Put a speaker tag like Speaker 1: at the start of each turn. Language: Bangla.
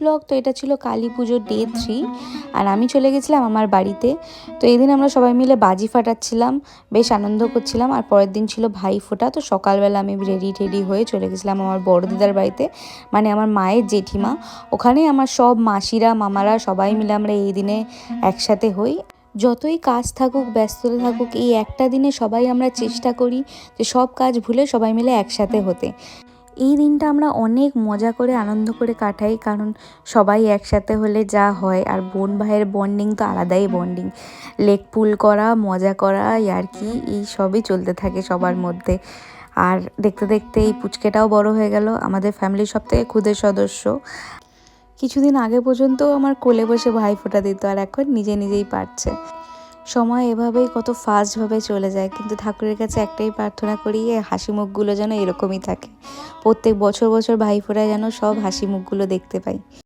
Speaker 1: ব্লগ। তো এটা ছিল কালী পুজোর ডে 3 আর আমি চলে গেছিলাম আমার বাড়িতে। তো এই দিন আমরা সবাই মিলে বাজি ফাটাচ্ছিলাম, বেশ আনন্দ করছিলাম। আর পরের দিন ছিল ভাই ফোঁটা। তো সকালবেলা আমি রেডি হয়ে চলে গেছিলাম আমার বড় দিদার বাড়িতে, মানে আমার মায়ের জেঠিমা। ওখানেই আমার সব মাসিরা মামারা সবাই মিলে আমরা এই দিনে একসাথে হই। যতই কাজ থাকুক ব্যস্ততা থাকুক, এই একটা দিনে সবাই আমরা চেষ্টা করি যে সব কাজ ভুলে সবাই মিলে একসাথে হতে। এই দিনটা আমরা অনেক মজা করে আনন্দ করে কাটাই, কারণ সবাই একসাথে হলে যা হয়। আর বোন ভাইয়ের বন্ডিং তো আলাদাই বন্ডিং, লেক পুল করা, মজা করা, ইয়ার্কি, এই সবই চলতে থাকে সবার মধ্যে। আর দেখতে দেখতে এই পুচকেটাও বড় হয়ে গেল, আমাদের ফ্যামিলির সবথেকে ক্ষুদে সদস্য। কিছুদিন আগে পর্যন্ত আমার কোলে বসে ভাই ফোঁটা দিত, আর এখন নিজে নিজেই পারছে। সময় এভাবেই কত ফাস্টভাবে চলে যায়, কিন্তু ঠাকুরের কাছে একটাই প্রার্থনা করি, হাসি মুখগুলো যেন এরকমই থাকে। প্রত্যেক বছর বছর ভাইফোঁটায় যেন সব হাসি মুখগুলো দেখতে পাই।